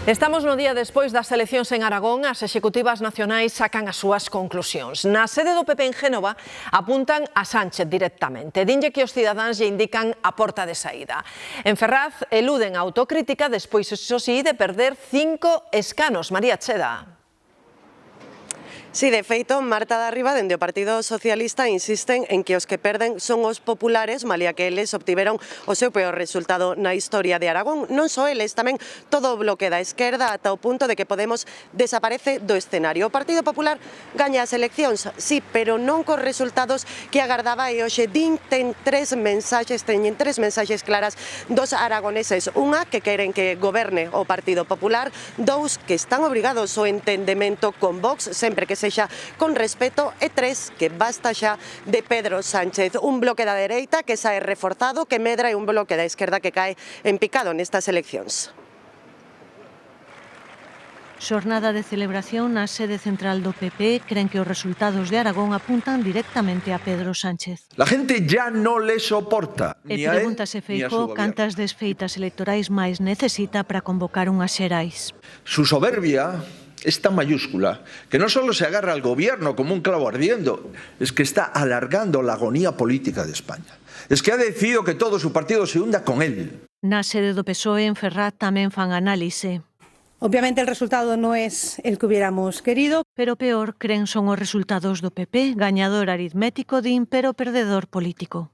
Estamos no día despois das eleccións en Aragón. As executivas nacionais sacan as súas conclusións. Na sede do PP en Génova apuntan a Sánchez directamente. Dinlle que os cidadáns lle indican a porta de saída. En Ferraz eluden a autocrítica despois, iso sí, de perder 5 escanos. María Cheda. Sí, de feito, Marta Darriba, dende o Partido Socialista, insisten en que os que perden son os populares, malia que eles obtiveron o seu peor resultado na historia de Aragón. Non só eles, tamén todo o bloque da esquerda, ata o punto de que Podemos desaparece do escenario. O Partido Popular gaña as eleccións, sí, pero non cos resultados que agardaba, e hoxe teñen tres mensaxes claras dos aragoneses. Unha, que queren que goberne o Partido Popular; dous, que están obrigados ao entendemento con Vox, sempre que sexa con respeto; e tres, que basta xa de Pedro Sánchez. Un bloque da dereita que sae reforzado, que medra, e un bloque da esquerda que cae en picado nestas eleccións. Xornada de celebración na sede central do PP. Creen que os resultados de Aragón apuntan directamente a Pedro Sánchez. La gente ya no le soporta. E pregúntase Feijóo cantas desfeitas electorais máis necesita para convocar unhas xerais. Su soberbia es tan mayúscula que no solo se agarra al gobierno como un clavo ardiendo, es que está alargando la agonía política de España. Es que ha decidido que todo su partido se hunda con él. Na sede do PSOE en Ferraz tamén fan análise. Obviamente el resultado no es el que hubiéramos querido. Pero peor, creen, son os resultados do PP, gañador aritmético, din, pero perdedor político.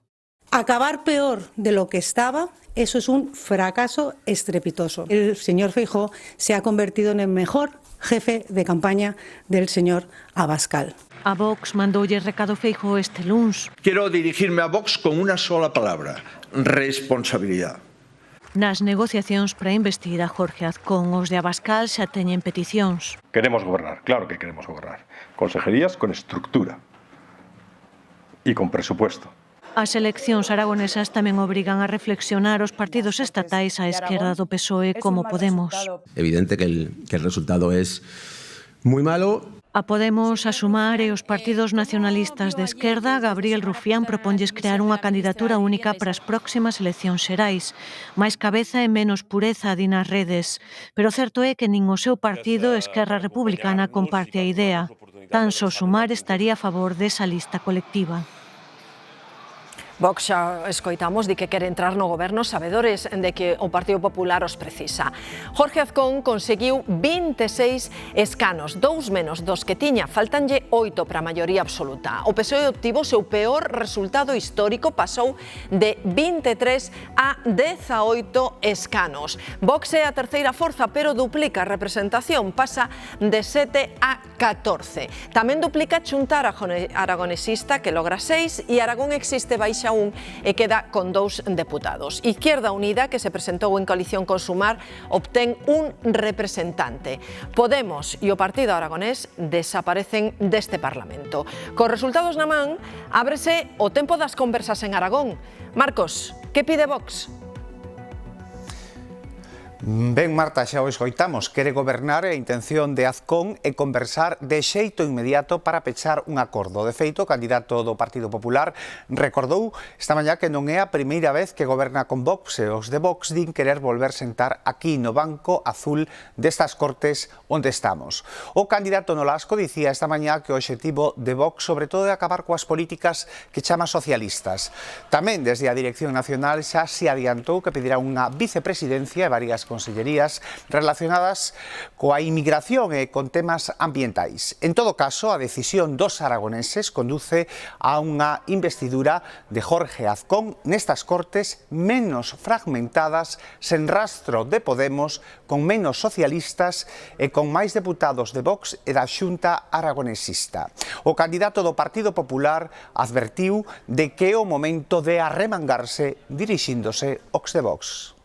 Acabar peor de lo que estaba, eso es un fracaso estrepitoso. El señor Feijóo se ha convertido en el mejor jefe de campaña del señor Abascal. A Vox mandoulle recado Feijóo este luns. Quiero dirigirme a Vox con una sola palabra: responsabilidad. Nas negociacións para investir a Jorge Azcón, os de Abascal xa teñen peticións. Queremos gobernar, claro que queremos gobernar. Consejerías con estructura y con presupuesto. As eleccións aragonesas tamén obrigan a reflexionar os partidos estatais á esquerda do PSOE como Podemos. Evidente que el resultado es muy malo. A Podemos, a Sumar e os partidos nacionalistas de esquerda, Gabriel Rufián proponlles crear unha candidatura única para as próximas eleccións xerais. Máis cabeza e menos pureza, di nas redes. Pero certo é que nin o seu partido, Esquerra Republicana, comparte a idea. Tan só Sumar estaría a favor desa lista colectiva. Vox, xa escoitamos, di que quere entrar no goberno, sabedores de que o Partido Popular os precisa. Jorge Azcón conseguiu 26 escanos, 2 menos dos que tiña, faltanlle 8 para a maioría absoluta. O PSOE obtivo o seu peor resultado histórico, pasou de 23 a 18 escanos. Vox é a terceira forza, pero duplica a representación, pasa de 7 a 14. Tamén duplica Xunta Aragonesista, que logra 6, e Aragón Existe baixa e queda con 2 deputados. Izquierda Unida, que se presentou en coalición con Sumar, obtén un representante. Podemos e o Partido Aragonés desaparecen deste Parlamento. Cos resultados na man, ábrese o tempo das conversas en Aragón. Marcos, que pide Vox? Ben, Marta, xa o escoitamos. Quere gobernar e a intención de Azcón é conversar de xeito inmediato para pechar un acordo. De feito, o candidato do Partido Popular recordou esta mañá que non é a primeira vez que goberna con Vox, e os de Vox din querer volver sentar aquí no banco azul destas Cortes onde estamos. O candidato Nolasco dicía esta mañá que o obxectivo de Vox sobre todo é acabar coas políticas que chama socialistas. Tamén desde a Dirección Nacional xa se adiantou que pedirá unha vicepresidencia e varias consellerías relacionadas coa inmigración e con temas ambientais. En todo caso, a decisión dos aragoneses conduce a unha investidura de Jorge Azcón nestas Cortes menos fragmentadas, sen rastro de Podemos, con menos socialistas e con máis deputados de Vox e da Xunta Aragonesista. O candidato do Partido Popular advertiu de que é o momento de arremangarse dirixíndose aos de Vox.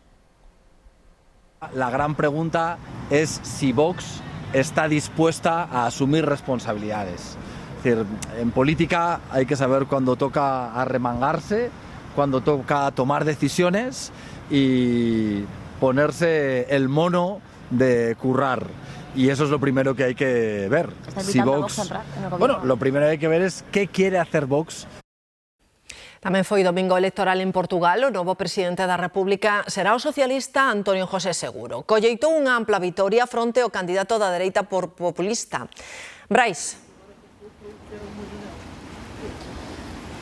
La gran pregunta es si Vox está dispuesta a asumir responsabilidades. Es decir, en política hay que saber cuándo toca arremangarse, cuándo toca tomar decisiones y ponerse el mono de currar. Y eso es lo primero que hay que ver. Si Vox, bueno, lo primero que hay que ver es qué quiere hacer Vox. Tamén foi domingo electoral en Portugal. O novo presidente da República será o socialista Antonio José Seguro. Colleitou unha ampla vitoria fronte ao candidato da dereita populista. Brais.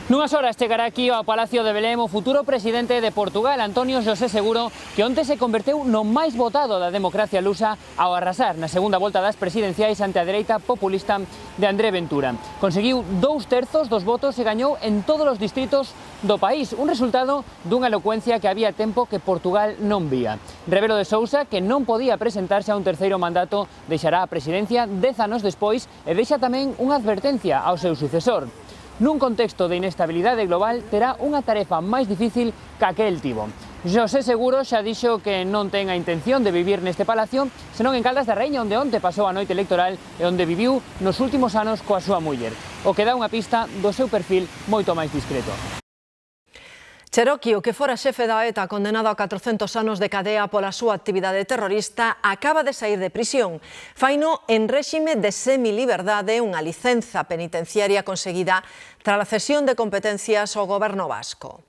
Nunhas horas chegará aquí ao Palacio de Belém o futuro presidente de Portugal, Antonio José Seguro, que onte se converteu no máis votado da democracia lusa ao arrasar na segunda volta das presidenciais ante a dereita populista de André Ventura. Conseguiu 2/3 dos votos e gañou en todos os distritos do país, un resultado dunha elocuencia que había tempo que Portugal non vía. Rebelo de Sousa, que non podía presentarse a un terceiro mandato, deixará a presidencia 10 anos despois e deixa tamén unha advertencia ao seu sucesor. Nun contexto de inestabilidade global, terá unha tarefa máis difícil ca que el tivo. José Seguro xa dixo que non ten a intención de vivir neste palacio, senón en Caldas da Raíña, onde onte pasou a noite electoral e onde viviu nos últimos anos coa súa muller, o que dá unha pista do seu perfil moito máis discreto. Cherokee, o que fora xefe da ETA condenado a 400 anos de cadea pola súa actividade terrorista, acaba de saír de prisión. Faino en réxime de semiliberdade, unha licenza penitenciaria conseguida tras a cesión de competencias ao goberno vasco.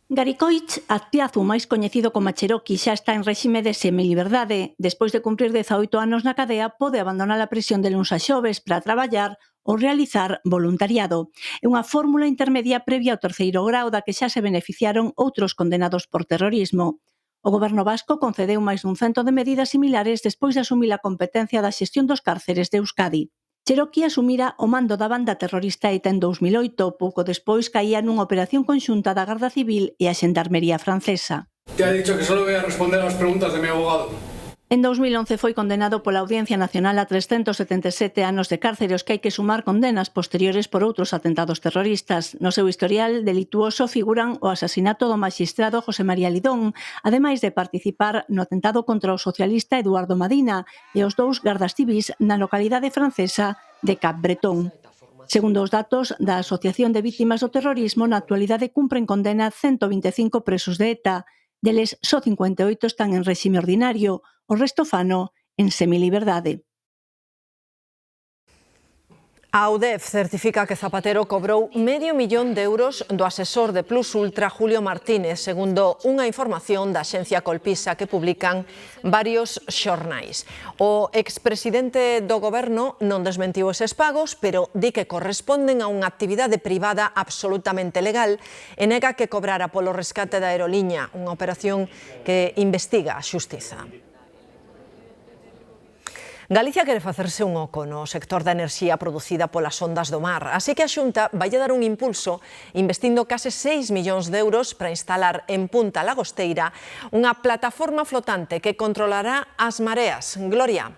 Garicoich Azpiazu, máis coñecido como Cherokee, xa está en réxime de semiliberdade. Despois de cumprir 18 anos na cadea, pode abandonar a prisión de luns a xoves para traballar ou realizar voluntariado. É unha fórmula intermedia previa ao terceiro grau da que xa se beneficiaron outros condenados por terrorismo. O goberno vasco concedeu máis dun cento de medidas similares despois de asumir a competencia da xestión dos cárceres de Euskadi. Cherokee asumira o mando da banda terrorista ETA en 2008, pouco despois caía nunha operación conxunta da Garda Civil e a Xendarmería francesa. Te ha dicho que solo voy a responder a las preguntas de mi abogado. En 2011 foi condenado pola Audiencia Nacional a 377 anos de cárcere, os que hai que sumar condenas posteriores por outros atentados terroristas. No seu historial delituoso figuran o asasinato do magistrado José María Lidón, ademais de participar no atentado contra o socialista Eduardo Madina e os dous gardas civís na localidade francesa de Cap Bretón. Segundo os datos da Asociación de Vítimas do Terrorismo, na actualidade cumpren condena 125 presos de ETA. Deles, só 58 están en réxime ordinario, o resto fano en semiliberdade. A UDEF certifica que Zapatero cobrou €500.000 do asesor de Plus Ultra Julio Martínez, segundo unha información da axencia Colpisa que publican varios xornais. O expresidente do goberno non desmentiu eses pagos, pero di que corresponden a unha actividade privada absolutamente legal e nega que cobrara polo rescate da aeroliña, unha operación que investiga a xustiza. Galicia quere facerse un oco no sector da enerxía producida polas ondas do mar, así que a Xunta vai dar un impulso investindo case 6 millóns de euros para instalar en Punta Lagosteira unha plataforma flotante que controlará as mareas. Gloria.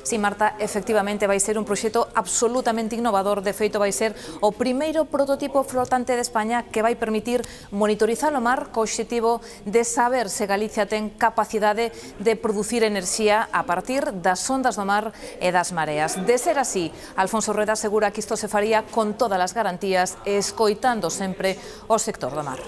Sí, Marta, efectivamente vai ser un proxecto absolutamente innovador. De feito, vai ser o primeiro prototipo flotante de España que vai permitir monitorizar o mar co obxectivo de saber se Galicia ten capacidade de producir enerxía a partir das ondas do mar e das mareas. De ser así, Alfonso Rueda asegura que isto se faría con todas as garantías e escoitando sempre o sector do mar.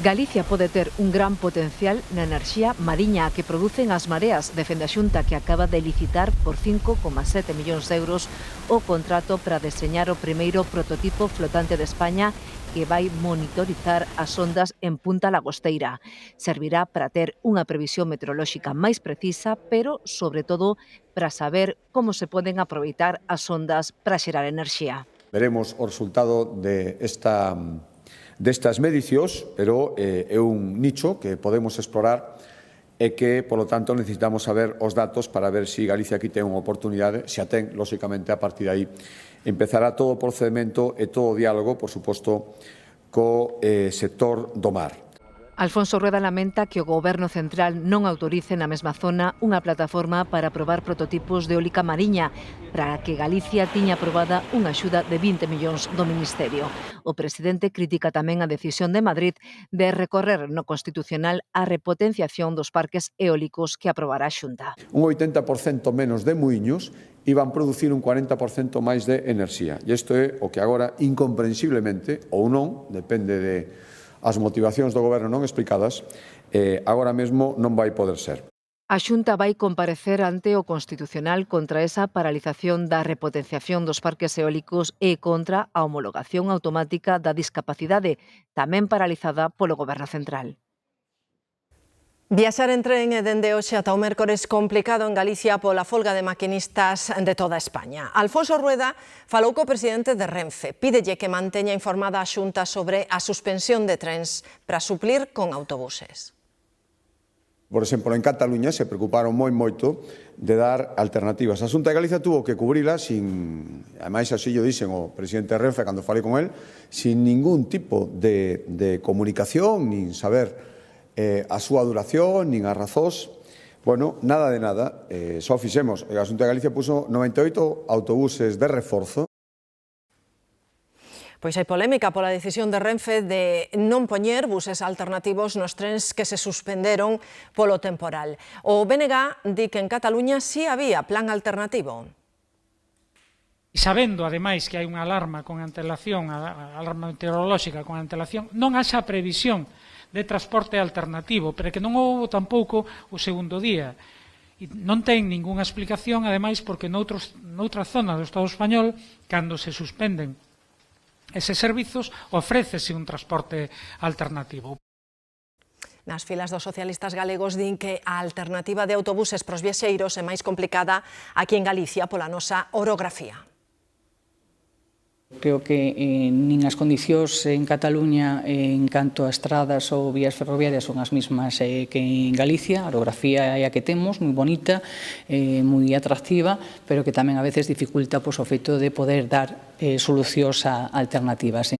Galicia pode ter un gran potencial na enerxía mariña que producen as mareas, defende a Xunta, que acaba de licitar por 5,7 millóns de euros o contrato para deseñar o primeiro prototipo flotante de España que vai monitorizar as ondas en Punta Lagosteira. Servirá para ter unha previsión meteorolóxica máis precisa, pero, sobre todo, para saber como se poden aproveitar as ondas para xerar enerxía. Veremos o resultado destas medicións, pero é un nicho que podemos explorar e que, polo tanto, necesitamos saber os datos para ver se Galicia aquí ten unha oportunidade. Se a ten, lóxicamente, a partir de aí empezará todo o procedimento e todo o diálogo, por suposto, co sector do mar. Alfonso Rueda lamenta que o Goberno Central non autorice na mesma zona unha plataforma para probar prototipos de eólica mariña, para que Galicia tiña aprobada unha axuda de 20 millóns do Ministerio. O presidente critica tamén a decisión de Madrid de recorrer no Constitucional a repotenciación dos parques eólicos que aprobará a Xunta. Un 80% menos de muiños iban producir un 40% máis de enerxía. E isto é o que agora, incomprensiblemente, ou non, depende de as motivacións do goberno non explicadas, agora mesmo non vai poder ser. A Xunta vai comparecer ante o Constitucional contra esa paralización da repotenciación dos parques eólicos e contra a homologación automática da discapacidade, tamén paralizada polo Goberno Central. Viaxar en tren é dende hoxe ata o mércores complicado en Galicia pola folga de maquinistas de toda España. Alfonso Rueda falou co presidente de Renfe. Pídelle que manteña informada a Xunta sobre a suspensión de trens para suplir con autobuses. Por exemplo, en Cataluña se preocuparon moito de dar alternativas. A Xunta de Galicia tuvo que cubrila ademais así yo dixen o presidente de Renfe cando falei con el, sin ningún tipo de comunicación, nin saber a súa duración, nin as razóns. Bueno, nada de nada, só fixemos. A Xunta de Galicia puso 98 autobuses de reforzo. Pois hai polémica pola decisión de Renfe de non poñer buses alternativos nos trens que se suspenderon polo temporal. O BNG di que en Cataluña si había plan alternativo. Sabendo, ademais, que hai unha alarma con antelación, a alarma meteorolóxica con antelación, non haxa previsión de transporte alternativo, pero que non houve tampouco o segundo día. E non ten ningunha explicación, ademais, porque noutra zona do Estado español, cando se suspenden eses servizos, ofrécese un transporte alternativo. Nas filas dos socialistas galegos din que a alternativa de autobuses pros viaxeiros é máis complicada aquí en Galicia pola nosa orografía. Creo que nin as condicións en Cataluña en canto a estradas ou vías ferroviarias son as mesmas que en Galicia. A orografía é a que temos, moi bonita, moi atractiva, pero que tamén a veces dificulta o feito de poder dar solucións alternativas.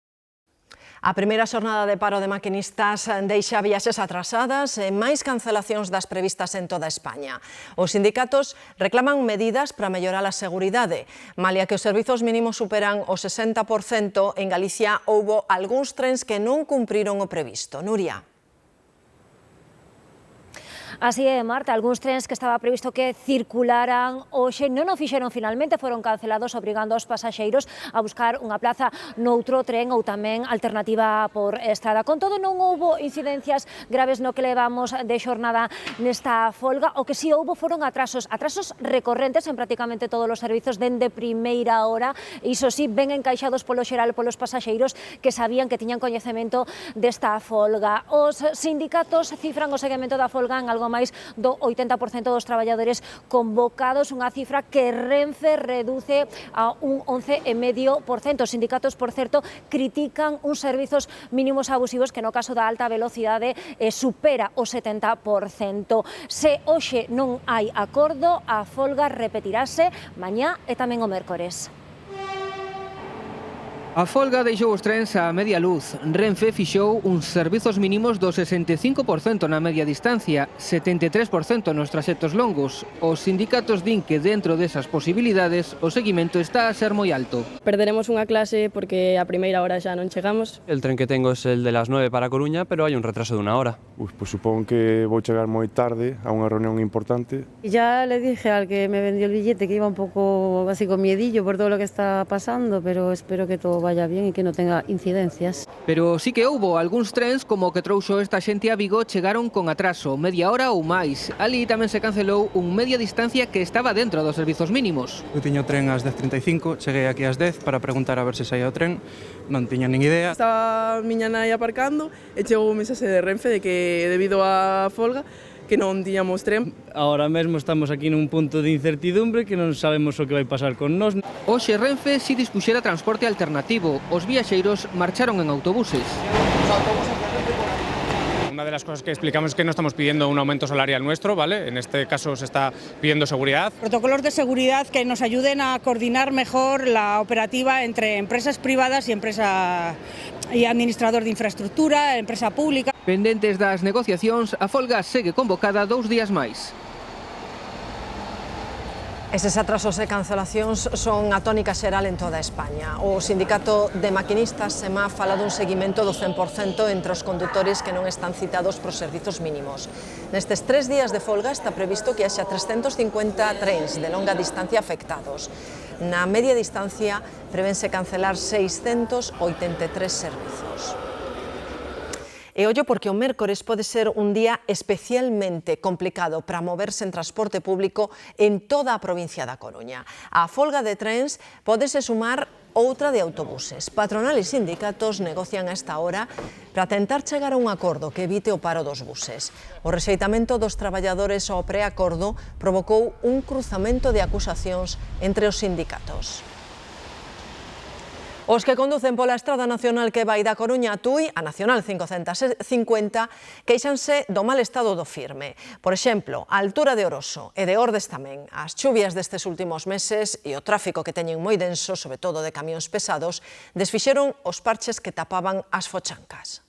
A primeira xornada de paro de maquinistas deixa viaxes atrasadas e máis cancelacións das previstas en toda España. Os sindicatos reclaman medidas para mellorar a seguridade. Malia que os servizos mínimos superan o 60%, en Galicia houbo algúns trens que non cumpriron o previsto. Nuria. Así é, Marta, algúns trens que estaba previsto que circularan hoxe non o fixeron finalmente, foron cancelados obrigando aos pasaxeiros a buscar unha plaza noutro tren ou tamén alternativa por estrada. Con todo, non houbo incidencias graves no que levamos de xornada nesta folga. O que si houbo foron atrasos recorrentes en prácticamente todos os servizos dende primeira hora. Iso sí, ben encaixados polo xeral polos pasaxeiros que sabían que tiñan coñecemento desta folga. Os sindicatos cifran o seguimento da folga en algo máis do 80% dos traballadores convocados, unha cifra que Renfe reduce a un 11,5%. Os sindicatos, por certo, critican uns servizos mínimos abusivos que no caso da alta velocidade supera o 70%. Se hoxe non hai acordo, a folga repetirase mañá e tamén o mércores. A folga deixou os trens a media luz. Renfe fixou uns servizos mínimos do 65% na media distancia, 73% nos traxectos longos. Os sindicatos din que dentro desas posibilidades o seguimento está a ser moi alto. Perderemos unha clase porque a primeira hora xa non chegamos. El tren que tengo es el de las 9 para Coruña, pero hai un retraso de unha hora. Pues supongo que vou chegar moi tarde a unha reunión importante. Ya le dije al que me vendió el billete que iba un pouco así con miedillo por todo lo que está pasando, pero espero que todo vaya bien e que non tenga incidencias. Pero sí que houbo algúns trens como o que trouxo esta xente a Vigo chegaron con atraso, media hora ou máis. Ali tamén se cancelou un media distancia que estaba dentro dos servizos mínimos. Eu tiño tren ás 10:35, cheguei aquí ás 10 para preguntar a ver se saía o tren, non tiña nin idea. Estaba miña nai aparcando e chegou un mensaxe de Renfe de que debido á folga que non tiñamos tren. Ahora mesmo estamos aquí nun punto de incertidumbre que non sabemos o que vai pasar con nós. Hoxe Renfe si dispuxera transporte alternativo. Os viaxeiros marcharon en autobuses. Una de las cosas que explicamos es que no estamos pidiendo un aumento salarial nuestro, ¿vale? En este caso se está pidiendo seguridad. Protocolos de seguridad que nos ayuden a coordinar mejor la operativa entre empresas privadas y administrador de infraestructura, empresa pública. Pendentes das negociacións, a folga segue convocada 2 días máis. Eses atrasos e cancelacións son a tónica xeral en toda España. O sindicato de maquinistas SEMA fala dun seguimento do 100% entre os condutores que non están citados pros servizos mínimos. Nestes 3 días de folga está previsto que haxa 350 trens de longa distancia afectados. Na media distancia prevense cancelar 683 servizos. E ollo porque o mércores pode ser un día especialmente complicado para moverse en transporte público en toda a provincia da Coruña. A folga de trens pódese sumar outra de autobuses. Patronal e sindicatos negocian a esta hora para tentar chegar a un acordo que evite o paro dos buses. O rexeitamento dos traballadores ao preacordo provocou un cruzamento de acusacións entre os sindicatos. Os que conducen pola Estrada Nacional que vai da Coruña a Tui, a Nacional 550, queixanse do mal estado do firme. Por exemplo, a altura de Oroso e de Ordes tamén. As chuvias destes últimos meses e o tráfico que teñen moi denso, sobre todo de camións pesados, desfixeron os parches que tapaban as fochancas.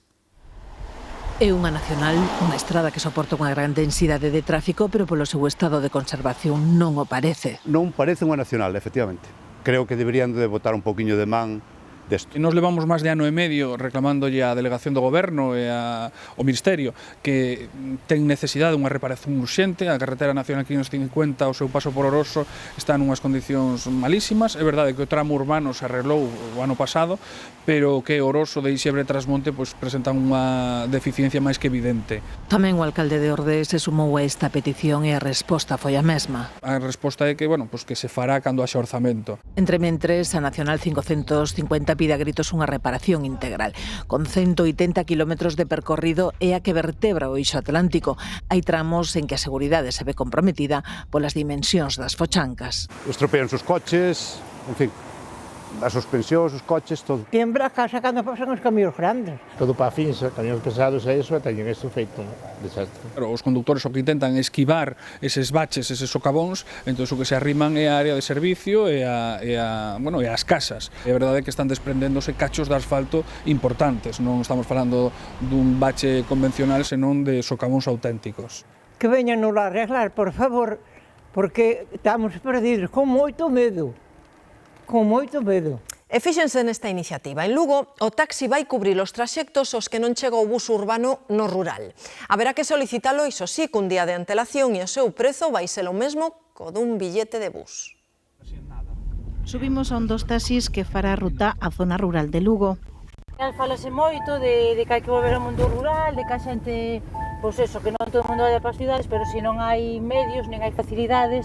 É unha nacional, unha estrada que soporta unha gran densidade de tráfico, pero polo seu estado de conservación non o parece. Non parece unha nacional, efectivamente. Creo que deberían de botar un poquinho de man desto. Nos levamos máis de ano e medio reclamándolle á Delegación do Goberno e ao Ministerio que ten necesidade dunha reparación urxente. A carretera nacional 550, o seu paso por Oroso, está nunhas condicións malísimas. É verdade que o tramo urbano se arreglou o ano pasado, pero que Oroso de Ixebre e Trasmonte presentan unha deficiencia máis que evidente. Tamén o alcalde de Ordes se sumou a esta petición e a resposta foi a mesma. A resposta é que, que se fará cando haxa orzamento. Entrementres, a Nacional 550 pide a gritos unha reparación integral. Con 180 kilómetros de percorrido é a que vertebra o eixo atlántico. Hai tramos en que a seguridade se ve comprometida polas dimensións das fochancas. Estropean os coches, en fin, as suspensións, os coches, todo. Quembra a casa cando pasan os camións grandes. Todo para finsa, camións pesados e iso, teñen isto feito desastre. Os conductores o que intentan esquivar eses baches, eses socavóns, entón o que se arriman é a área de servicio e as casas. É verdade que están desprendéndose cachos de asfalto importantes, non estamos falando dun bache convencional, senón de socavóns auténticos. Que veñan nos arreglar, por favor, porque estamos perdidos, con moito medo. Con moito medo. E fíxense nesta iniciativa. En Lugo, o taxi vai cubrir os traxectos aos que non chega o bus urbano no rural. Haberá que solicitalo, iso sí, cun día de antelación e o seu prezo vai ser o mesmo co dun billete de bus. Subimos a un dos taxis que fará ruta á zona rural de Lugo. Falase moito de que hai que volver ao mundo rural, de que a xente, que non todo o mundo vai para as cidades, pero se non hai medios, nen hai facilidades.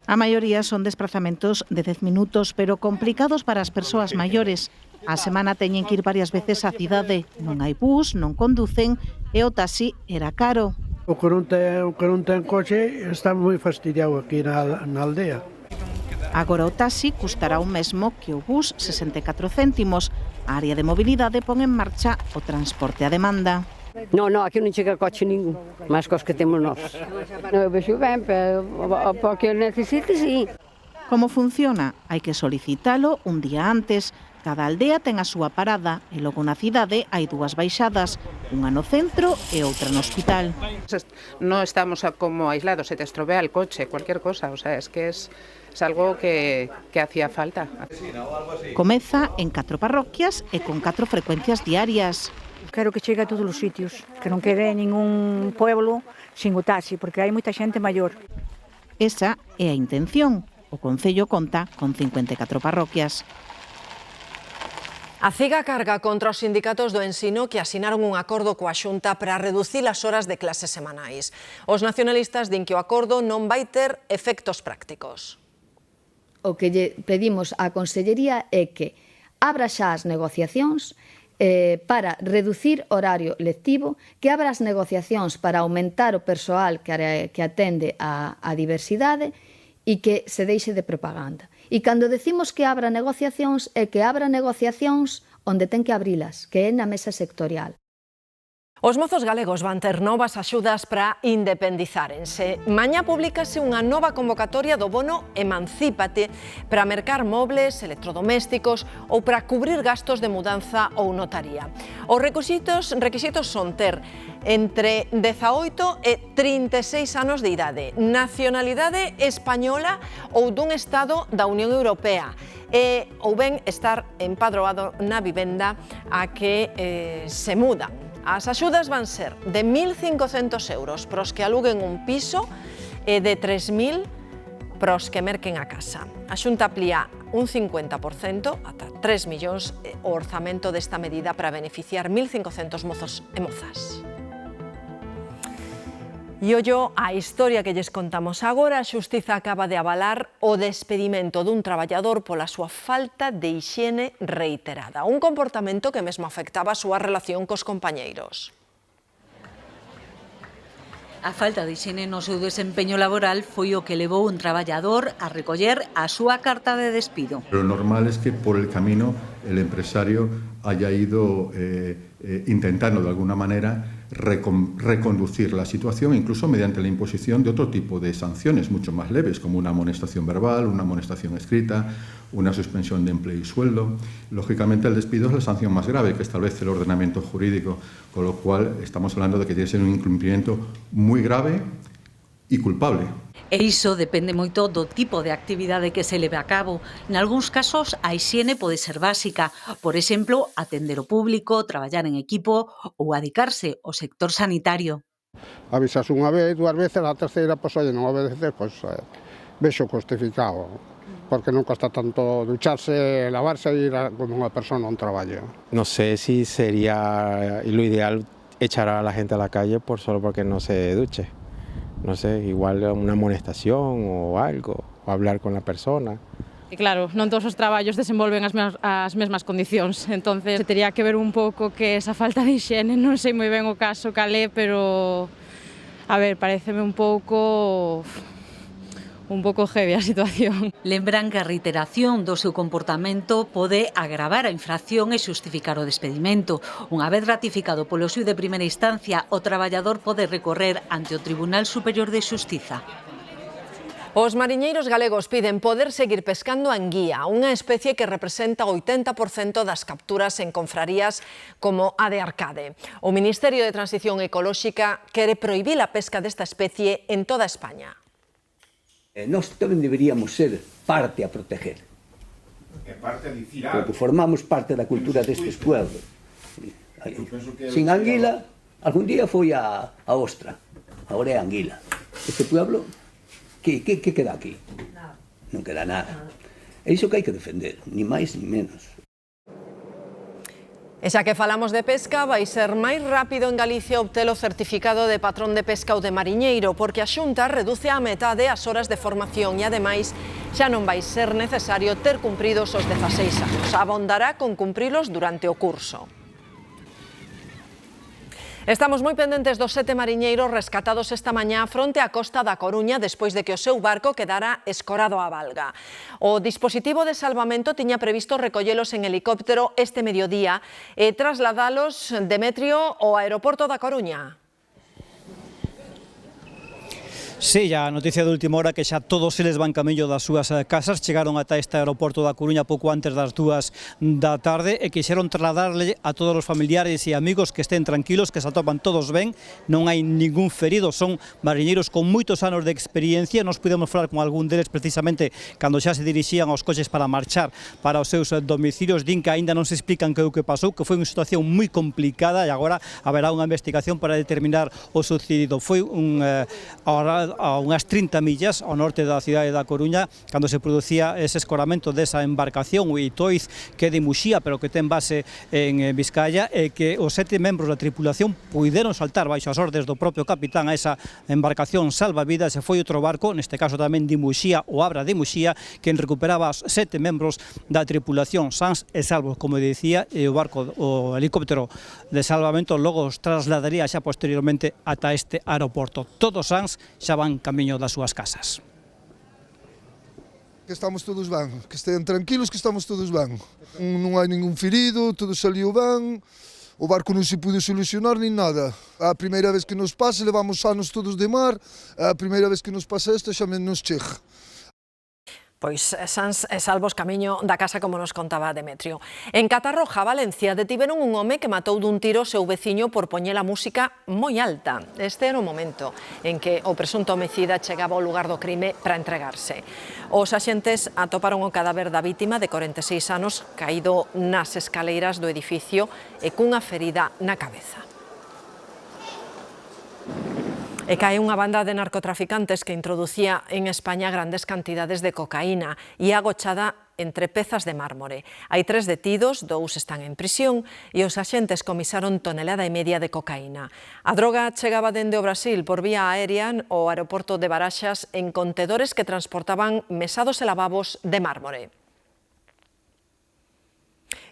A maioría son desplazamentos de 10 minutos, pero complicados para as persoas maiores. A semana teñen que ir varias veces á cidade. Non hai bus, non conducen e o taxi era caro. O que non ten coche está moi fastidiado aquí na aldea. Agora o taxi custará o mesmo que o bus, 64 céntimos. A área de mobilidade pon en marcha o transporte a demanda. No, aquí non chega coche ningún, máis cos que temos nós. Non vexo ben, pero para que necesite, sí. Como funciona? Hai que solicitalo un día antes. Cada aldea ten a súa parada e logo na cidade hai dúas baixadas, unha no centro e outra no hospital. Non estamos como aislados, se te estropea el coche, cualquier cosa, es que es algo que hacía falta. Comeza en 4 parroquias e con 4 frecuencias diarias. Quero que chegue a todos os sitios, que non quede ningún pueblo sin o taxi, porque hai moita xente maior. Esa é a intención. O Concello conta con 54 parroquias. A CIGA carga contra os sindicatos do ensino que asinaron un acordo coa Xunta para reducir as horas de clases semanais. Os nacionalistas din que o acordo non vai ter efectos prácticos. O que lle pedimos á Consellería é que abra xa as negociacións para reducir horario lectivo, que abra as negociacións para aumentar o persoal que atende a diversidade e que se deixe de propaganda. E cando decimos que abra negociacións, é que abra negociacións onde ten que abrilas, que é na mesa sectorial. Os mozos galegos van ter novas axudas para independizárense. Mañá publícase unha nova convocatoria do bono Emancípate para mercar mobles, electrodomésticos ou para cubrir gastos de mudanza ou notaría. Os requisitos son ter entre 18 e 36 anos de idade, nacionalidade española ou dun Estado da Unión Europea, ou ben estar empadroado na vivenda a que se mudan. As axudas van ser de 1.500 euros para os que aluguen un piso e de 3.000 para os que merquen a casa. A Xunta amplía un 50%, ata 3 millóns, o orzamento desta medida para beneficiar 1.500 mozos e mozas. E ollo a historia que lles contamos agora. A xustiza acaba de avalar o despedimento dun traballador pola súa falta de hixiene reiterada, un comportamento que mesmo afectaba a súa relación cos compañeiros. A falta de hixiene no seu desempeño laboral foi o que levou un traballador a recoller a súa carta de despido. Lo normal es que por el camino el empresario haya ido intentando de alguna manera reconducir la situación, incluso mediante la imposición de otro tipo de sanciones mucho más leves, como una amonestación verbal, una amonestación escrita, una suspensión de empleo y sueldo. Lógicamente, el despido es la sanción más grave que establece el ordenamiento jurídico, con lo cual estamos hablando de que tiene que ser un incumplimiento muy grave y culpable. E iso depende moito do tipo de actividade que se leve a cabo. Nalgúns casos, a hixiene pode ser básica. Por exemplo, atender o público, traballar en equipo ou adicarse ao sector sanitario. Avisas unha vez, dúas veces, a terceira, pois, oye, non obedecer, pois, vexo justificado. Porque non costa tanto ducharse, lavarse e ir como unha persona a un traballo. No sé si sería lo ideal echar a la gente a la calle solo porque no se duche. No sé, igual unha amonestación ou algo, ou hablar con a persona. E claro, non todos os traballos desenvolven as mesmas condicións, entonces tería que ver un pouco que esa falta de hixiene, non sei moi ben o caso calé, pero a ver, pareceme un pouco heavy a situación. Lembran que a reiteración do seu comportamento pode agravar a infracción e xustificar o despedimento. Unha vez ratificado polo xuíz de primeira instancia, o traballador pode recorrer ante o Tribunal Superior de Xustiza. Os mariñeiros galegos piden poder seguir pescando a anguía, unha especie que representa o 80% das capturas en confrarías como a de Arcade. O Ministerio de Transición Ecolóxica quere prohibir a pesca desta especie en toda España. Nós tamén deberíamos ser parte a proteger. Porque formamos parte da cultura destes pueblos. Sin anguila, algún día foi a ostra, agora é a anguila. Este pueblo, que queda aquí? Non queda nada. É iso que hai que defender, ni máis ni menos. E xa que falamos de pesca, vai ser máis rápido en Galicia obter o certificado de patrón de pesca ou de mariñeiro, porque a Xunta reduce á metade as horas de formación e, ademais, xa non vai ser necesario ter cumpridos os 16 anos. Abondará con cumprilos durante o curso. Estamos moi pendentes dos 7 mariñeiros rescatados esta mañá fronte á costa da Coruña despois de que o seu barco quedara escorado á valga. O dispositivo de salvamento tiña previsto recollelos en helicóptero este mediodía e trasladalos, Demetrio, ao aeroporto da Coruña. Sí, a noticia de última hora que xa todos eles van camiño das súas casas, chegaron ata este aeroporto da Coruña pouco antes das 2 da tarde e quixeron trasladarle a todos os familiares e amigos que estén tranquilos, que se atopan todos ben, non hai ningún ferido, son mariñeiros con moitos anos de experiencia. Nos pudemos falar con algún deles precisamente cando xa se dirixían aos coches para marchar para os seus domicilios. Din que aínda non se explican que o que pasou, que foi unha situación moi complicada e agora haberá unha investigación para determinar o sucedido. Foi a unhas 30 millas ao norte da cidade da Coruña cando se producía ese escoramento desa embarcación, o Itoiz, que é de Muxía pero que ten base en Vizcaya, e que os 7 membros da tripulación puideron saltar baixo as ordes do propio capitán a esa embarcación salvavidas, e foi outro barco, neste caso tamén de Muxía, o Abra de Muxía, quen recuperaba os 7 membros da tripulación sans e salvos, como dicía, e o barco, o helicóptero de salvamento logo os trasladaría xa posteriormente ata este aeroporto. Todos sans xa van camiño das súas casas. Que estamos todos ben, que estén tranquilos, que estamos todos ben. Non hai ningún ferido, todo saliu ben, o barco non se pude solucionar nin nada. A primeira vez que nos pasa, levamos anos todos de mar, a primeira vez que nos pasa esta xa nos chega. Pois sans e salvos camiño da casa, como nos contaba Demetrio. En Catarroja, Valencia, detiveron un home que matou dun tiro o seu veciño por poñer a música moi alta. Este era o momento en que o presunto homicida chegaba ao lugar do crime para entregarse. Os axentes atoparon o cadáver da vítima de 46 anos caído nas escaleiras do edificio e cunha ferida na cabeza. E cae unha banda de narcotraficantes que introducía en España grandes cantidades de cocaína e agochada entre pezas de mármore. Hai 3 detidos, 2 están en prisión e os axentes comisaron tonelada e media de cocaína. A droga chegaba dende o Brasil por vía aérea ao aeroporto de Baraxas en contedores que transportaban mesados e lavabos de mármore.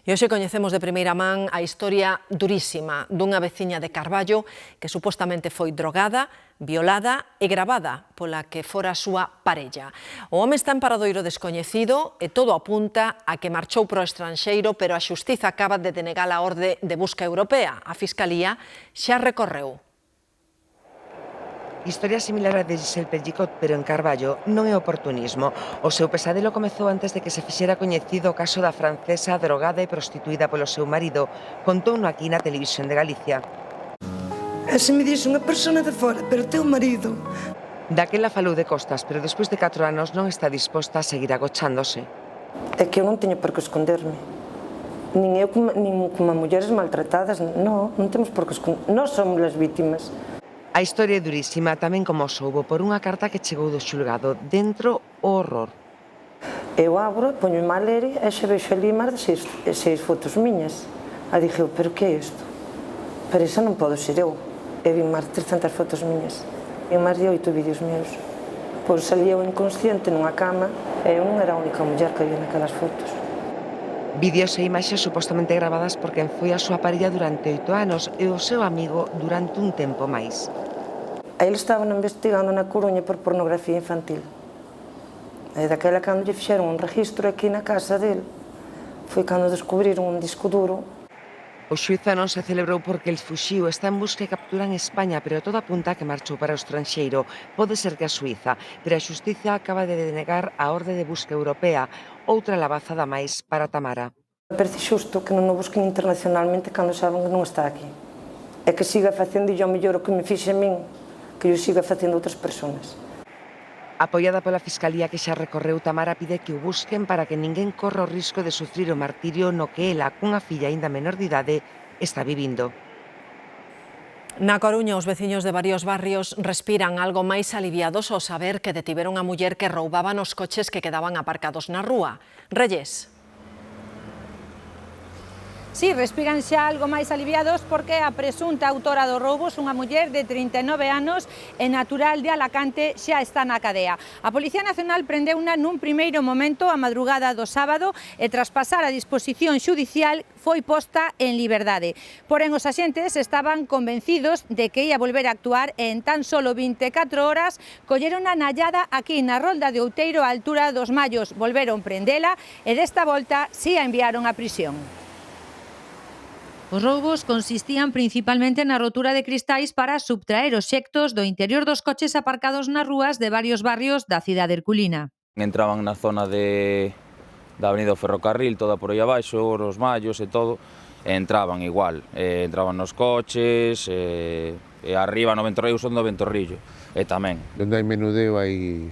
E hoxe coñecemos de primeira man a historia durísima dunha veciña de Carballo que supostamente foi drogada, violada e gravada pola que fora a súa parella. O home está en paradoiro descoñecido e todo apunta a que marchou para o estranxeiro, pero a xustiza acaba de denegar a orde de busca europea. A Fiscalía xa recorreu. Historia similar a de Giselle Pellicot, pero en Carballo, non é oportunismo. O seu pesadelo comezou antes de que se fixera coñecido o caso da francesa drogada e prostituída polo seu marido. Contouno aquí na Televisión de Galicia. E se me dixe unha persona de fora, pero teu marido. Daquela falou de costas, pero despois de 4 anos non está disposta a seguir agochándose. É que eu non teño por que esconderme. Nin eu, nin como mulleres maltratadas, non temos por que esconder. Nós somos as vítimas. A historia é durísima, tamén como soubo por unha carta que chegou do xulgado. Dentro, o horror. Eu abro, poño-me a ler e xa vexo ali máis de 6 fotos miñas. E dixo, pero que é isto? Pero iso non podo ser eu. E vi máis de 300 fotos miñas. E máis de 8 vídeos meus. Pois salí eu inconsciente nunha cama e eu non era a única muller que había naquelas fotos. Vídeos e imaxes supostamente gravadas por quen foi a súa parella durante 8 anos e o seu amigo durante un tempo máis. Ele estaban investigando na Coruña por pornografía infantil. E daquela cando lle fixeron un registro aquí na casa dele, foi cando descubriron un disco duro. O xuízo non se celebrou porque el fuxiu, está en busca e captura en España, pero todo apunta a que marchou para o estranxeiro. Pode ser que a Suiza, pero a xustiza acaba de denegar a orde de busca europea, outra lavazada máis para Tamara. Me parece xusto que non o busquen internacionalmente cando saben que non está aquí. E que siga facendo yo mellor o que me fixe a min, que yo siga facendo outras persoas. Apoiada pola Fiscalía que xa recorreu, Tamara pide que o busquen para que ninguén corra o risco de sufrir o martirio no que ela, cunha filla aínda menor de idade, está vivindo. Na Coruña, os veciños de varios barrios respiran algo máis aliviados ao saber que detiveron a muller que roubaba nos coches que quedaban aparcados na rúa. Reyes. Si, respiran xa algo máis aliviados porque a presunta autora dos roubos, unha muller de 39 anos e natural de Alacante, xa está na cadea. A Policía Nacional prendeuna nun primeiro momento a madrugada do sábado e tras pasar a disposición xudicial foi posta en liberdade. Porén, os axentes estaban convencidos de que ia volver a actuar e en tan solo 24 horas colleron a nallada aquí na Rolda de Outeiro á altura dos Mallos. Volveron prendela e desta volta si a enviaron a prisión. Os roubos consistían principalmente na rotura de cristais para subtraer obxectos do interior dos coches aparcados nas rúas de varios barrios da cidade herculina. Entraban na zona da Avenida do Ferrocarril, toda por aí abaixo, os Mallos e todo, e entraban igual, entraban nos coches, e arriba no Ventorrillo son do Ventorrillo, e tamén. Donde hai menudeo hai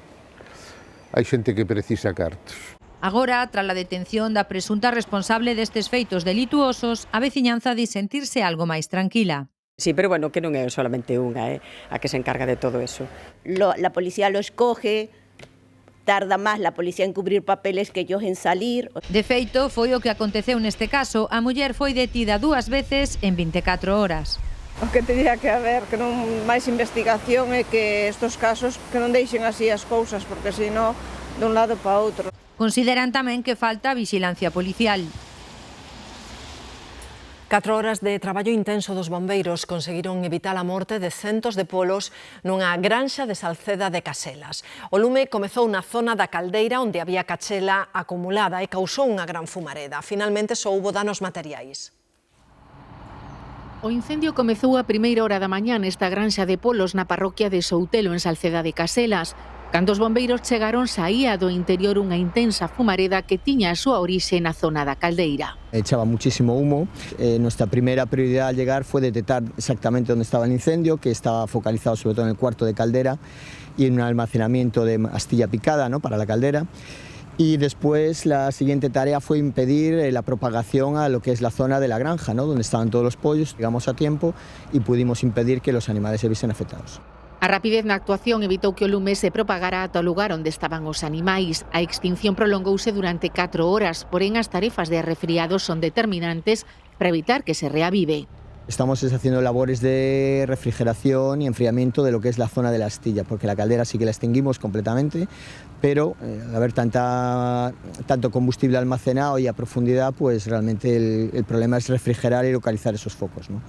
xente que precisa cartos. Agora, tras a detención da presunta responsable destes feitos delituosos, a veciñanza di sentirse algo máis tranquila. Sí, pero bueno, que non é solamente unha, a que se encarga de todo eso. La policía los coge, tarda máis la policía en cubrir papeles que ellos en salir. De feito, foi o que aconteceu neste caso. A muller foi detida 2 veces en 24 horas. O que teria que haber, que non máis investigación e que estos casos que non deixen así as cousas, porque senón de un lado para outro. Consideran tamén que falta vixilancia policial. 4 horas de traballo intenso dos bombeiros conseguiron evitar a morte de centos de polos nunha granxa de Salceda de Caselas. O lume comezou na zona da caldeira onde había cachela acumulada e causou unha gran fumareda. Finalmente só houbo danos materiais. O incendio comezou a primeira hora da mañá nesta granxa de polos na parroquia de Soutelo, en Salceda de Caselas. Cando os bombeiros chegaron, saía do interior unha intensa fumareda que tiña a súa orixe na zona da caldeira. Echaba muchísimo humo. Nuestra primera prioridad al llegar fue detectar exactamente dónde estaba el incendio, que estaba focalizado sobre todo en el cuarto de caldera y en un almacenamiento de astilla picada, ¿no?, para la caldera. Y después la siguiente tarea fue impedir la propagación a lo que es la zona de la granja, ¿no?, donde estaban todos los pollos. Llegamos a tiempo y pudimos impedir que los animales se viesen afectados. A rapidez na actuación evitou que o lume se propagara ata o lugar onde estaban os animais. A extinción prolongouse durante 4 horas, porén as tarefas de arrefriado son determinantes para evitar que se reavive. Estamos haciendo labores de refrigeración y enfriamiento de lo que es la zona de la astilla, porque la caldera sí que la extinguimos completamente, pero al haber tanto combustible almacenado y a profundidad, pues realmente el problema es refrigerar y localizar esos focos, ¿no?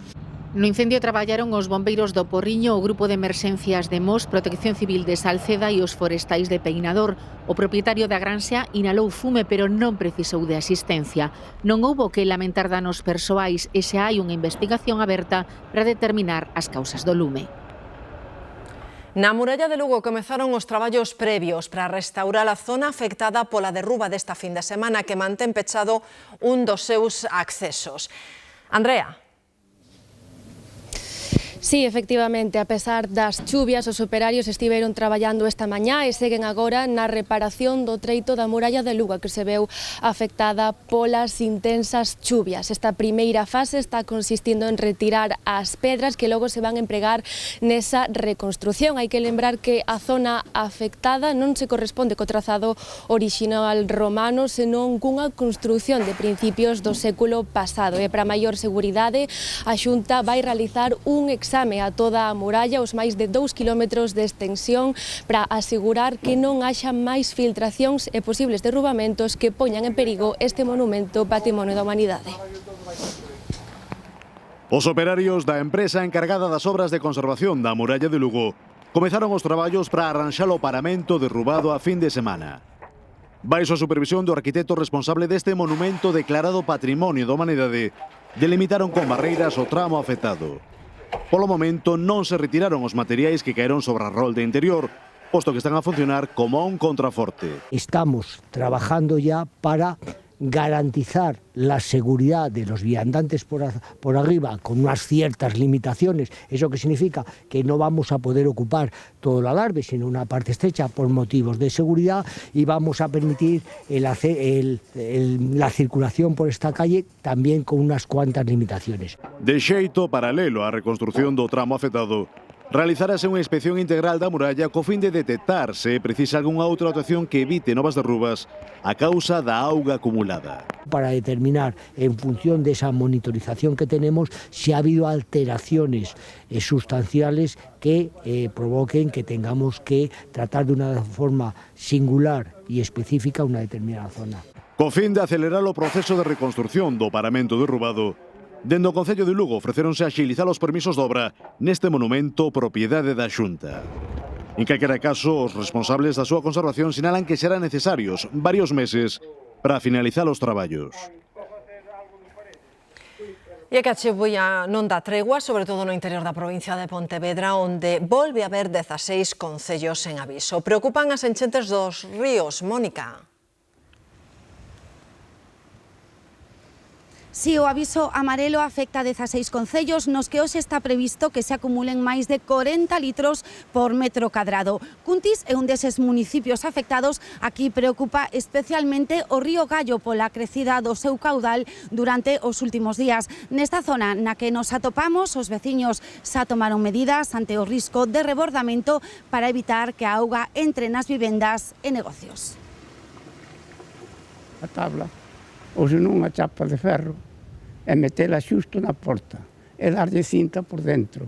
No incendio traballaron os bombeiros do Porriño, o Grupo de Emerxencias de Mos, Protección Civil de Salceda e os forestais de Peinador. O propietario da granxa inhalou fume, pero non precisou de asistencia. Non houbo que lamentar danos persoais e xa hai unha investigación aberta para determinar as causas do lume. Na muralla de Lugo comezaron os traballos previos para restaurar a zona afectada pola derruba desta fin de semana que mantén pechado un dos seus accesos. Andrea. Sí, efectivamente, a pesar das chuvias, os operarios estiveron traballando esta mañá e seguen agora na reparación do treito da muralla de Lugo, que se veu afectada polas intensas chuvias. Esta primeira fase está consistindo en retirar as pedras que logo se van a empregar nesa reconstrucción. Hai que lembrar que a zona afectada non se corresponde co trazado orixinal romano, senón cunha construción de principios do século pasado. E para maior seguridade, a Xunta vai realizar un exame a toda a muralla, os máis de 2 kilómetros de extensión, para asegurar que non haxa máis filtracións e posibles derrubamentos que poñan en perigo este monumento Patrimonio da Humanidade. Os operarios da empresa encargada das obras de conservación da muralla de Lugo comezaron os traballos para arranxar o paramento derrubado a fin de semana. Baixo a supervisión do arquitecto responsable deste monumento declarado Patrimonio da Humanidade, delimitaron con barreiras o tramo afectado. Polo momento non se retiraron os materiais que caeron sobre a rolda interior, posto que están a funcionar como un contraforte. Estamos trabajando ya para garantizar la seguridad de los viandantes por arriba con unas ciertas limitaciones. ¿Eso qué significa? Que no vamos a poder ocupar todo el alarbe, sino una parte estrecha por motivos de seguridad, y vamos a permitir la circulación por esta calle también con unas cuantas limitaciones. De xeito paralelo á reconstrucción do tramo afectado, realizarase unha inspección integral da muralla co fin de detectar se precisa algunha outra actuación que evite novas derrubas a causa da auga acumulada. Para determinar, en función de esa monitorización que tenemos, si ha habido alteraciones sustanciales que provoquen que tengamos que tratar de una forma singular y específica una determinada zona. Co fin de acelerar o proceso de reconstrucción do paramento derrubado, dende o Concello de Lugo ofreceronse a axilizar os permisos de obra neste monumento propiedade da Xunta. En calquera caso, os responsables da súa conservación sinalan que serán necesarios varios meses para finalizar os traballos. E a Cachibulla non dá tregua, sobre todo no interior da provincia de Pontevedra, onde volve a haber 16 concellos en aviso. Preocupan as enchentes dos ríos, Mónica. Si o aviso amarelo afecta a 16 concellos nos que hoxe está previsto que se acumulen máis de 40 litros por metro cadrado. Cuntis é un deses municipios afectados. Aquí preocupa especialmente o río Gallo pola crecida do seu caudal durante os últimos días. Nesta zona na que nos atopamos, os veciños xa tomaron medidas ante o risco de rebordamento para evitar que a auga entre nas vivendas e negocios. A tabla, ou senón unha chapa de ferro, e metela xusto na porta, e darlle cinta por dentro.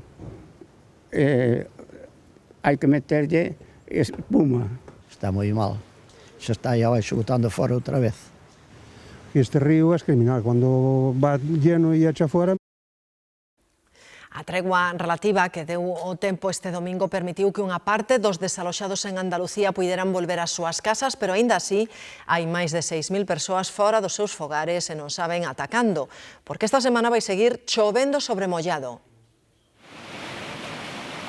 Hai que meterlle espuma. Está moi mal, xa está ya botando fora outra vez. Este río é criminal, cando va lleno e echa fora. A tregua relativa que deu o tempo este domingo permitiu que unha parte dos desaloxados en Andalucía puideran volver ás súas casas, pero aínda así hai máis de 6.000 persoas fora dos seus fogares e non saben ata cando, porque esta semana vai seguir chovendo sobre mollado.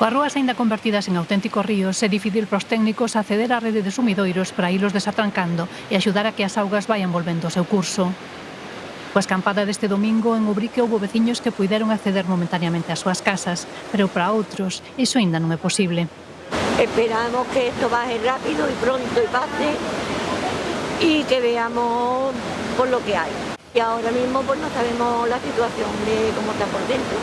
Coas rúas aínda convertidas en auténticos ríos, é difícil para os técnicos acceder á rede de sumidoiros para ilos desatrancando e axudar a que as augas vayan volvendo ao seu curso. Coa escampada deste domingo, en Ubrique houbo veciños que puideron acceder momentaneamente ás súas casas, pero para outros iso aínda non é posible. Esperamos que esto baje rápido y pronto y pase y que veamos por lo que hay. Y ahora mismo pues no sabemos la situación de cómo está por dentro.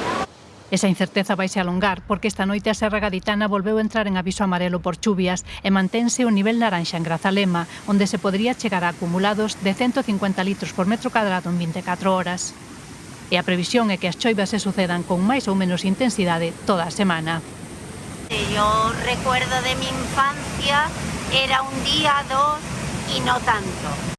Esa incerteza vaise alongar porque esta noite a Serra Gaditana volveu entrar en aviso amarelo por chuvias e mantense o nivel naranxa en Grazalema, onde se podría chegar a acumulados de 150 litros por metro cadrado en 24 horas. E a previsión é que as choivas se sucedan con máis ou menos intensidade toda a semana. Yo recuerdo de mi infancia, era un día, dos y no tanto.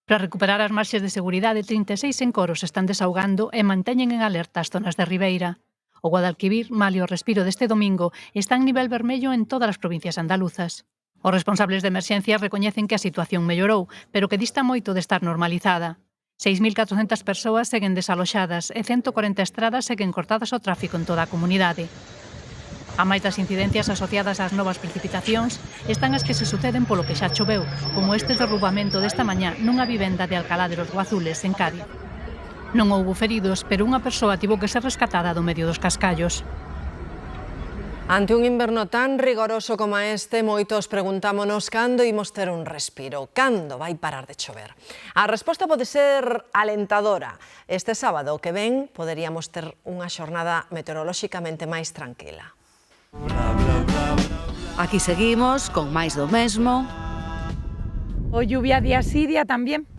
Para recuperar as marxes de seguridade, 36 encoros están desahogando e manteñen en alerta as zonas de Ribeira. O Guadalquivir, malia o respiro deste domingo, está en nivel vermello en todas as provincias andaluzas. Os responsables de emerxencias recoñecen que a situación mellorou, pero que dista moito de estar normalizada. 6.400 persoas seguen desaloxadas e 140 estradas seguen cortadas ao tráfico en toda a comunidade. A máis das incidencias asociadas ás novas precipitacións están as que se suceden polo que xa choveu, como este derrubamento desta mañá nunha vivenda de Alcalá de los Guazules, en Cádiz. Non houbo feridos, pero unha persoa tivo que ser rescatada do medio dos cascallos. Ante un inverno tan rigoroso como este, moitos preguntámonos cando imos ter un respiro, cando vai parar de chover. A resposta pode ser alentadora. Este sábado que ven poderíamos ter unha xornada meteorolóxicamente máis tranquila. Aquí seguimos con máis do mesmo. O lluvia día sí, día tamén.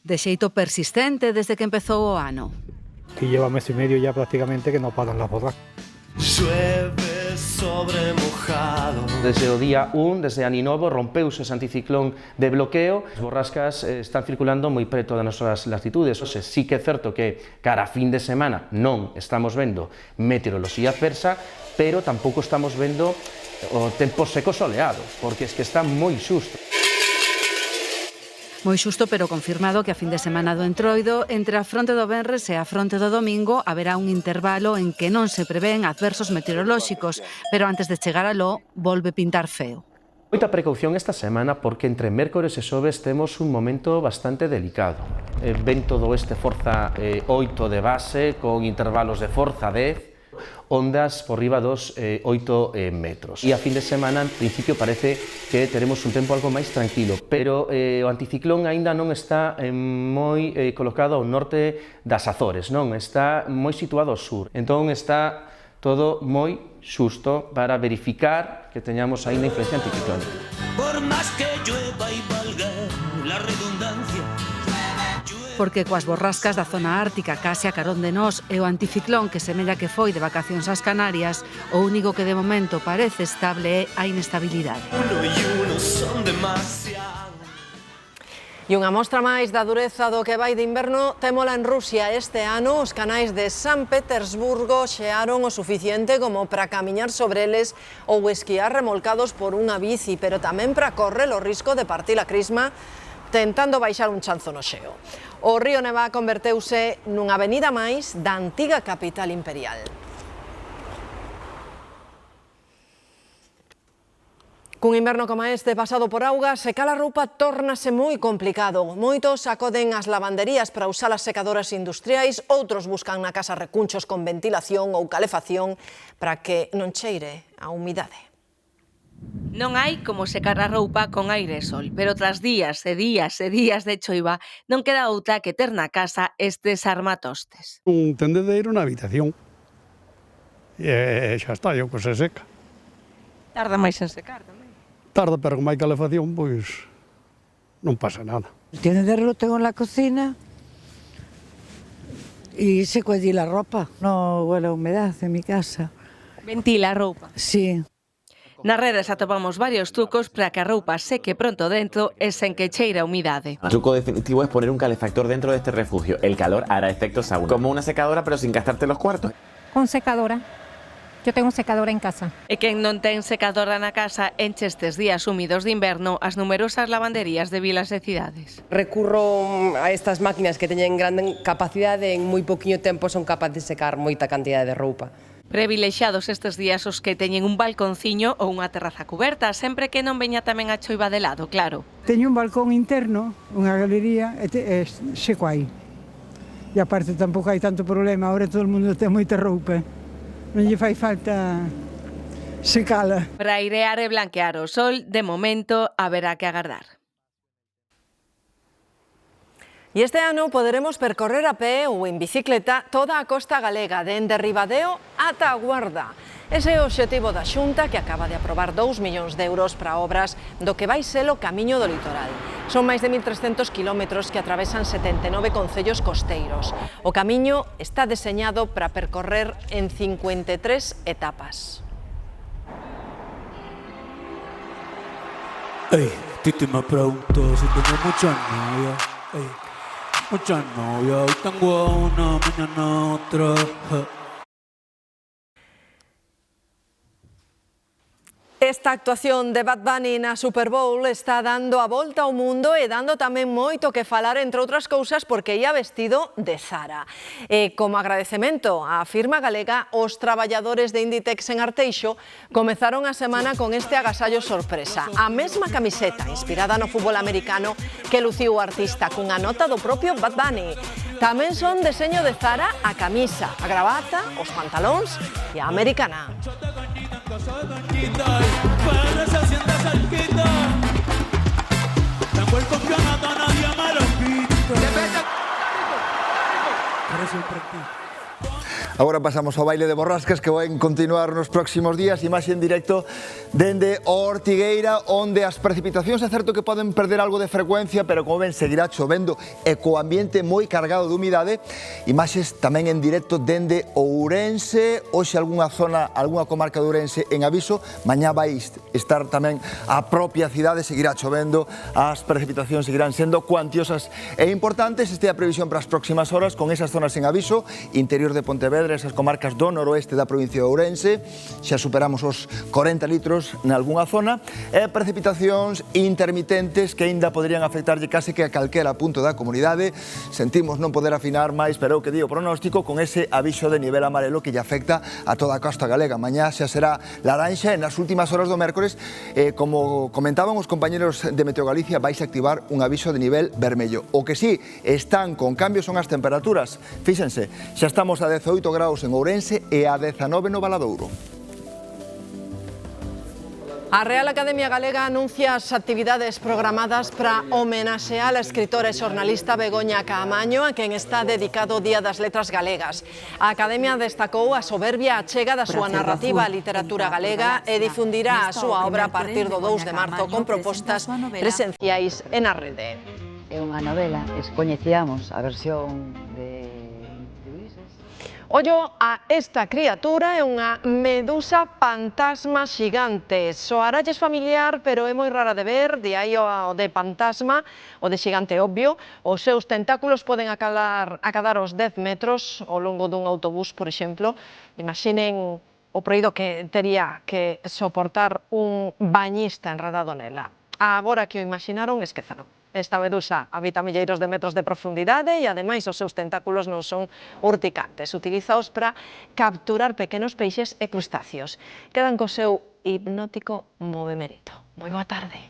De xeito persistente desde que empezou o ano. Y lleva mes y medio ya prácticamente que no paran las borrascas. Llueve sobre mojado. Desde o día 1, desde Aninovo, rompeuse ese anticiclón de bloqueo. As borrascas están circulando moi preto das nosas latitudes. O sea, sí que é certo que cara a fin de semana non estamos vendo meteoroloxía adversa, pero tampouco estamos vendo o tempo seco soleado, porque es que está moi xusto. Moi xusto, pero confirmado que a fin de semana do Entroido, entre a fronte do venres e a fronte do domingo, haberá un intervalo en que non se prevén adversos meteorolóxicos, pero antes de chegar aló, volve pintar feo. Moita precaución esta semana porque entre mércores e xoves temos un momento bastante delicado. Vento do oeste forza 8 de base, con intervalos de forza 10, ondas por riba dos 8 metros. E a fin de semana, en principio, parece que teremos un tempo algo máis tranquilo, pero o anticiclón aínda non está moi colocado ao norte das Azores, non? Está moi situado ao sur. Entón está todo moi xusto para verificar que teñamos aínda influencia anticiclónica. Por más que llueva y valga la redundancia. Porque coas borrascas da zona ártica case a carón de nós e o anticiclón que semella que foi de vacacións ás Canarias, o único que de momento parece estable é a inestabilidade. E unha mostra máis da dureza do que vai de inverno témola en Rusia. Este ano os canais de San Petersburgo xearon o suficiente como para camiñar sobre eles ou esquiar remolcados por unha bici, pero tamén para correr o risco de partir a crisma tentando baixar un chanzo no xeo. O río Neva converteuse nunha avenida máis da antiga capital imperial. Cun inverno como este pasado por auga, secar a roupa tórnase moi complicado. Moitos acoden ás lavanderías para usar as secadoras industriais, outros buscan na casa recunchos con ventilación ou calefacción para que non cheire a humidade. Non hai como secar a roupa con aire e sol, pero tras días e días e días de choiva non queda outra que ter na casa estes armatostes. Un tendedereiro na habitación. E xa está, eu que se seca. Tarda máis en secar tamén. Tarda, pero como hai calefacción, pois non pasa nada. El tendedero lo tengo en la cocina y seco allí la ropa. No huele a humedad en mi casa. Ventila a roupa. Sí. Nas redes atopamos varios trucos para que a roupa seque pronto dentro e sen que cheire a humidade. El truco definitivo es poner un calefactor dentro de este refugio. El calor hará efecto sauna. Como una secadora, pero sin gastarte los cuartos. Con secadora. Yo tengo secadora en casa. E quen non ten secadora na casa enche estes días húmidos de inverno as numerosas lavanderías de vilas e cidades. Recurro a estas máquinas que teñen grande capacidade e en moi poquinho tempo son capaces de secar moita cantidade de roupa. Privilexados estes días os que teñen un balconciño ou unha terraza cuberta, sempre que non veña tamén a choiva de lado, claro. Teño un balcón interno, unha galería, e seco aí. E aparte tampouco hai tanto problema, agora todo o mundo ten moita roupa. Non lle fai falta secala. Para airear e blanquear o sol, de momento, haberá que agardar. E este ano poderemos percorrer a pé ou en bicicleta toda a costa galega, dende Ribadeo a ata a Guarda. Ese é o obxectivo da Xunta, que acaba de aprobar 2 millóns de euros para obras do que vai ser o Camiño do Litoral. Son máis de 1.300 kilómetros que atravesan 79 concellos costeiros. O camiño está deseñado para percorrer en 53 etapas. Ey, Titi me preguntó si tengo muchas novias. Ey, muchas novias. Hoy tengo una, mañana otra. Esta actuación de Bad Bunny na Super Bowl está dando a volta ao mundo e dando tamén moito que falar, entre outras cousas, porque ia vestido de Zara. E como agradecemento á firma galega, os traballadores de Inditex en Arteixo comezaron a semana con este agasallo sorpresa. A mesma camiseta, inspirada no fútbol americano, que luciu o artista, cunha nota do propio Bad Bunny. Tamén son deseño de Zara a camisa, a gravata, os pantalóns e a americana. Para esa hacienda cerquita. Tengo el campeonato, nadie me lo quita. Para siempre aquí. Agora pasamos ao baile de borrascas que vai continuar nos próximos días, imaxe en directo dende o Ortigueira, onde as precipitacións é certo que poden perder algo de frecuencia, pero como ven seguirá chovendo e co ambiente moi cargado de humidade. Imaxes tamén en directo dende Ourense, hoxe algunha zona, algunha comarca de Ourense en aviso, mañá vai estar tamén a propia cidade, seguirá chovendo, as precipitacións seguirán sendo cuantiosas e importantes. Esta é a previsión para as próximas horas con esas zonas en aviso, interior de Pontevedra, esas comarcas do noroeste da provincia de Ourense, xa superamos os 40 litros nalgúna zona, e precipitacións intermitentes que aínda poderían afectarlle case que a calquera punto da comunidade. Sentimos non poder afinar máis, pero o que di o pronóstico con ese aviso de nivel amarelo que lle afecta a toda a costa galega. Mañá xa será laranxa e nas últimas horas do mércores, como comentaban os compañeros de Meteo Galicia, vais a activar un aviso de nivel vermello. O que sí están con cambios son as temperaturas. Fíxense, xa estamos a 18 graus en Ourense e a 19 no Valadouro. A Real Academia Galega anuncia as actividades programadas para homenaxear a escritora e xornalista Begoña Caamaño, a quen está dedicado o Día das Letras Galegas. A Academia destacou a soberbia achega da súa narrativa á literatura galega e difundirá a súa obra a partir do 2 de marzo con propostas presenciais en a rede. É unha novela, coñecíamos a versión de Ollo a esta criatura, é unha medusa fantasma xigante. Soaralles familiar, pero é moi rara de ver, de aí o de fantasma, o de xigante obvio. Os seus tentáculos poden acadar os 10 metros ao longo dun autobús, por exemplo. Imaginen o proído que tería que soportar un bañista enredado nela. Agora que o imaginaron, esquezaron. Esta medusa habita milleiros de metros de profundidade e, ademais, os seus tentáculos non son urticantes. Utilizaos para capturar pequenos peixes e crustáceos. Quedan co seu hipnótico movemento. Moi boa tarde.